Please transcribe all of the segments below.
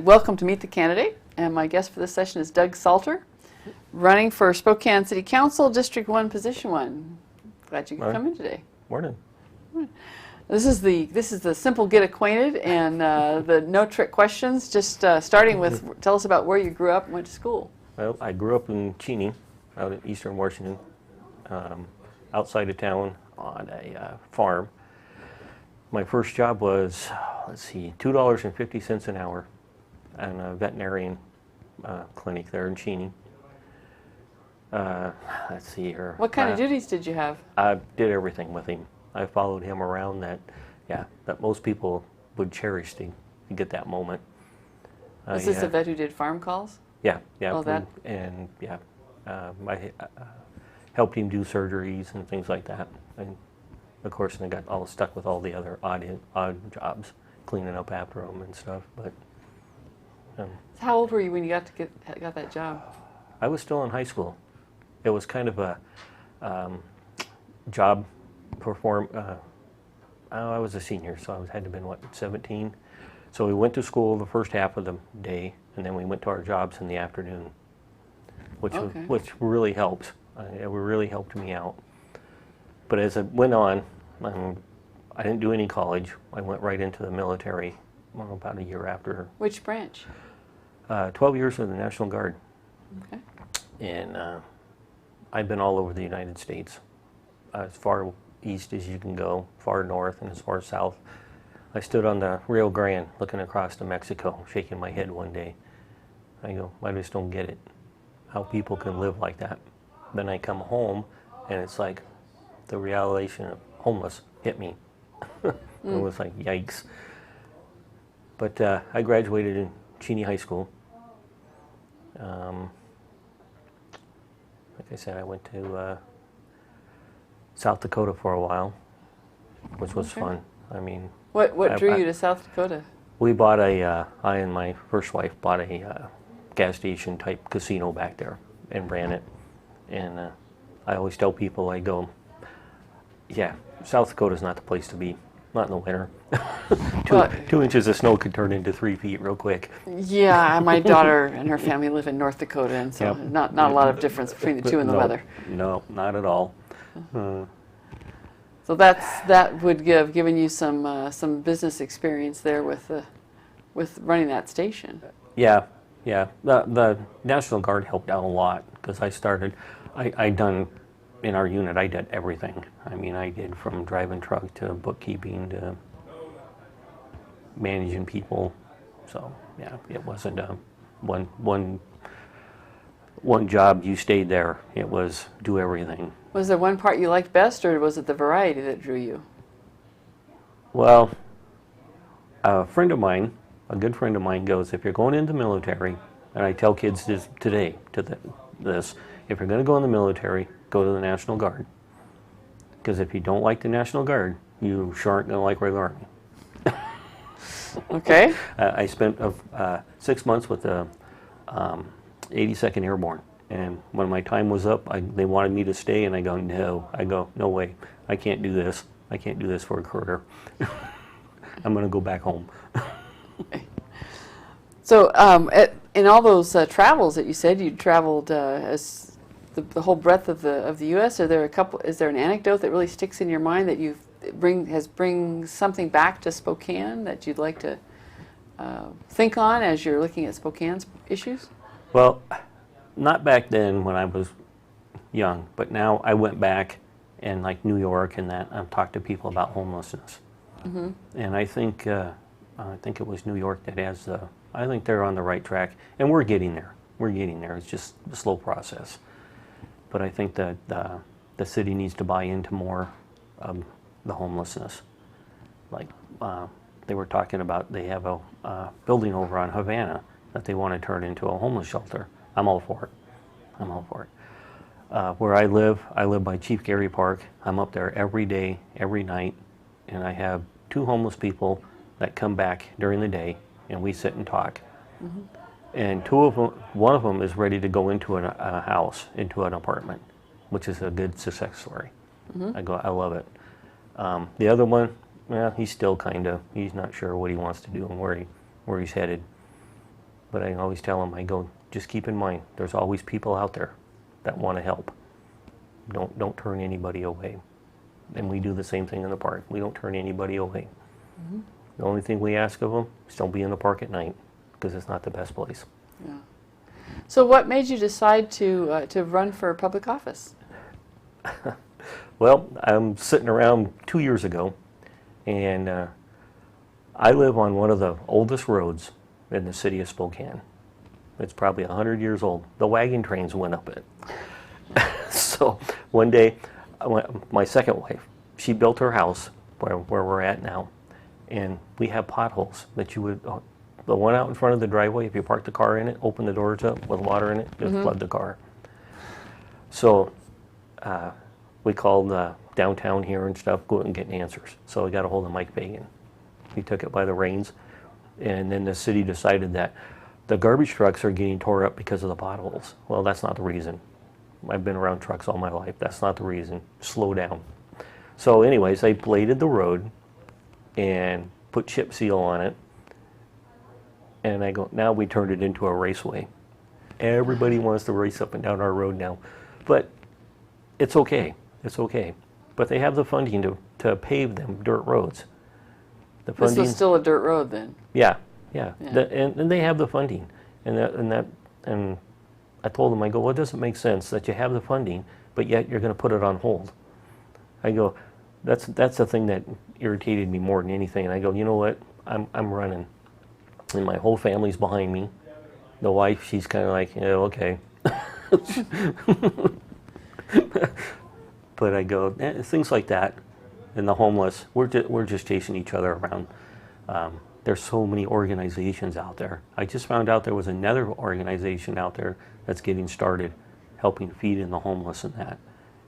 welcome to Meet the Candidate, and my guest for this session is Doug Salter, running for Spokane City Council, District 1, Position 1. Glad you could come in today. Morning. This is the simple get acquainted and the no trick questions. Just starting with, tell us about where you grew up and went to school. Well, I grew up in Cheney, out in eastern Washington, outside of town on a farm. My first job was, $2.50 an hour in a veterinarian clinic there in Cheney. Let's see here. What kind of duties did you have? I did everything with him. I followed him around that most people would cherish to get that moment. Was this a vet who did farm calls? Yeah. All that? And I helped him do surgeries and things like that. And of course, I got all stuck with all the other odd jobs, cleaning up after them and stuff. But how old were you when you got that job? I was still in high school. It was kind of a job I was a senior, so I had to have been 17. So we went to school the first half of the day, and then we went to our jobs in the afternoon, which really helped. It really helped me out. But as it went on, I didn't do any college. I went right into the military about a year after. Which branch? 12 years in the National Guard. Okay. And I've been all over the United States, as far east as you can go, far north and as far south. I stood on the Rio Grande looking across to Mexico, shaking my head one day. I go, I just don't get it, how people can live like that. Then I come home, and it's like the realization of homeless hit me. It was like, yikes. But I graduated in Cheney High School. Like I said, I went to South Dakota for a while, which was fun. I mean, what drew you to South Dakota? We bought I and my first wife bought a gas station type casino back there and ran it. And I always tell people, I go, yeah, South Dakota's not the place to be, not in the winter. 2 inches of snow could turn into 3 feet real quick. Yeah, my daughter and her family live in North Dakota, and so not a lot of difference between the two in the weather. No, not at all. So that would given you some business experience there with running that station. Yeah. The National Guard helped out a lot because in our unit, I did everything. I mean, I did from driving truck to bookkeeping to managing people. So yeah, it wasn't one job you stayed there. It was do everything. Was there one part you liked best, or was it the variety that drew you? Well, a good friend of mine goes, if you're going into the military, and I tell kids this today, if you're going to go in the military, go to the National Guard. Because if you don't like the National Guard, you sure aren't going to like regular Army. Okay. I spent 6 months with the 82nd Airborne. And when my time was up, they wanted me to stay, and I go, no way. I can't do this. I can't do this for a career. I'm going to go back home. Okay. So in all those travels that you said, you traveled as the whole breadth of the U.S. Is there an anecdote that really sticks in your mind that has bring something back to Spokane that you'd like to think on as you're looking at Spokane's issues? Well, not back then when I was young, but now I went back and like New York and that I've talked to people about homelessness. Mm-hmm. And I think it was New York that has I think they're on the right track, and we're getting there. It's just a slow process. But I think that the city needs to buy into more of the homelessness. Like they were talking about, they have a building over on Havana that they want to turn into a homeless shelter. I'm all for it. Where I live by Chief Gary Park. I'm up there every day, every night, and I have 2 homeless people that come back during the day, and we sit and talk. Mm-hmm. And one of them is ready to go into a house, into an apartment, which is a good success story. Mm-hmm. I love it. The other one, he's still he's not sure what he wants to do and where he's headed. But I always tell them, I go, just keep in mind, there's always people out there that want to help. Don't turn anybody away. And we do the same thing in the park. We don't turn anybody away. Mm-hmm. The only thing we ask of them is don't be in the park at night, because it's not the best place. Yeah. So what made you decide to run for public office? Well, I'm sitting around 2 years ago, and I live on one of the oldest roads in the city of Spokane. It's probably 100 years old. The wagon trains went up it. So one day, my second wife, she built her house where we're at now, and we have potholes that you would, the one out in front of the driveway, if you park the car in it, open the doors up with water in it, just flood the car. So we called downtown here and stuff, go out and get answers. So we got a hold of Mike Fagan. He took it by the reins, and then the city decided that the garbage trucks are getting tore up because of the potholes. Well, that's not the reason. I've been around trucks all my life. That's not the reason. Slow down. So anyways, they bladed the road and put chip seal on it. And I go, now we turned it into a raceway. Everybody wants to race up and down our road now. But it's okay. It's okay. But they have the funding to pave them dirt roads. The This funding, was still a dirt road then? yeah. Yeah. And they have the funding. And I told them, I go, well, it doesn't make sense that you have the funding, but yet you're going to put it on hold. I go, that's the thing that irritated me more than anything. And I go, you know what? I'm running, and my whole family's behind me. The wife, she's kind of like, yeah, okay. But I go, things like that, and the homeless, we're just chasing each other around. There's so many organizations out there. I just found out there was another organization out there that's getting started, helping feed in the homeless and that.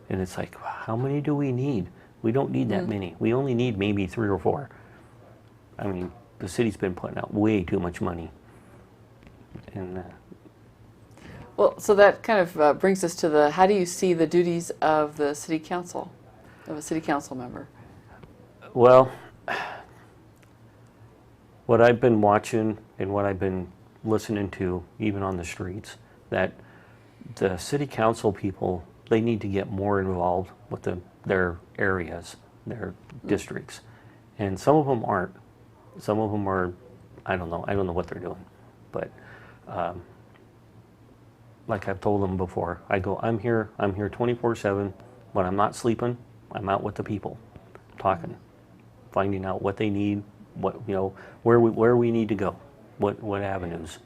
And it's like, how many do we need? We don't need that many. We only need maybe 3 or 4. I mean, the city's been putting out way too much money. And Well, so that kind of brings us to how do you see the duties of the city council, of a city council member? well, what I've been watching and what I've been listening to, even on the streets, that the city council people, they need to get more involved with their areas, their districts. And some of them aren't. Some of them are, I don't know what they're doing. But like I've told them before, I go, I'm here 24/7. When I'm not sleeping, I'm out with the people, talking, finding out what they need, where we need to go, what avenues.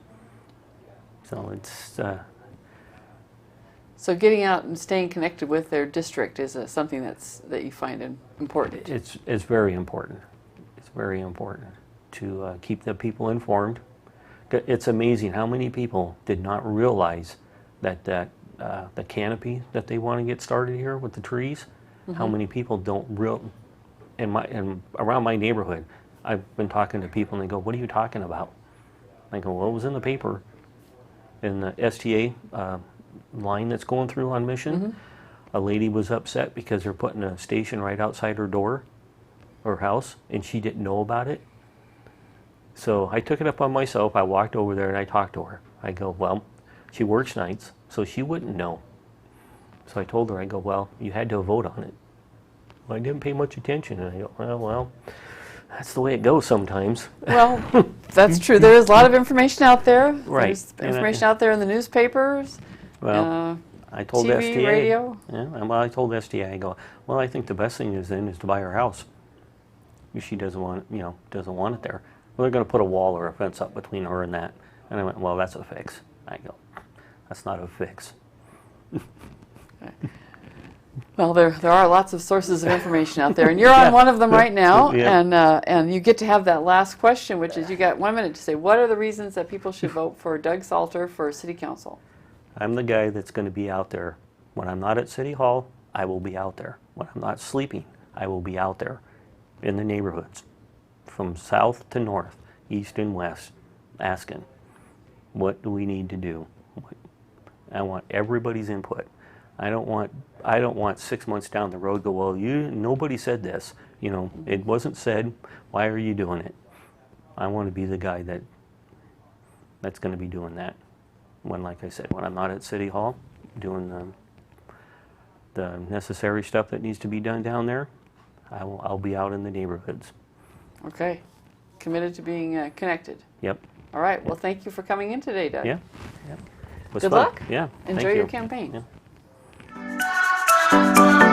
So it's So getting out and staying connected with their district is something that you find important. it's very important. It's very important to keep the people informed. It's amazing how many people did not realize that the canopy that they want to get started here with the trees. How many people don't around my neighborhood. I've been talking to people and they go, what are you talking about? I go, well, it was in the paper. In the STA line that's going through on Mission, a lady was upset because they're putting a station right outside her door, her house, and she didn't know about it. So I took it up on myself. I walked over there and I talked to her. I go, well, she works nights, so she wouldn't know. So I told her, I go, well, you had to vote on it. Well, I didn't pay much attention. And I go, well, that's the way it goes sometimes. Well, that's true. There is a lot of information out there. Right. There's information out there in the newspapers. Well, I told TV, STA. radio. Yeah, well, I told STA, I go, well, I think the best thing is to buy her house. If she doesn't want it there. Well, they're going to put a wall or a fence up between her and that. And I went, well, that's a fix. I go, that's not a fix. Well, there are lots of sources of information out there, and you're on one of them right now. Yeah. And you get to have that last question, which is you got 1 minute to say, what are the reasons that people should vote for Doug Salter for city council? I'm the guy that's going to be out there. When I'm not at City Hall, I will be out there. When I'm not sleeping, I will be out there in the neighborhoods, from south to north, east and west, asking, what do we need to do? I want everybody's input. I don't want 6 months down the road go, well, nobody said this. It wasn't said. Why are you doing it? I want to be the guy that that's going to be doing that. When, like I said, when I'm not at City Hall doing the necessary stuff that needs to be done down there, I'll be out in the neighborhoods. Okay. Committed to being connected. Yep. All right. Well, thank you for coming in today, Doug. Yeah. Yep. It was Good fun. luck. Yeah. Enjoy thank your you. campaign. Yeah.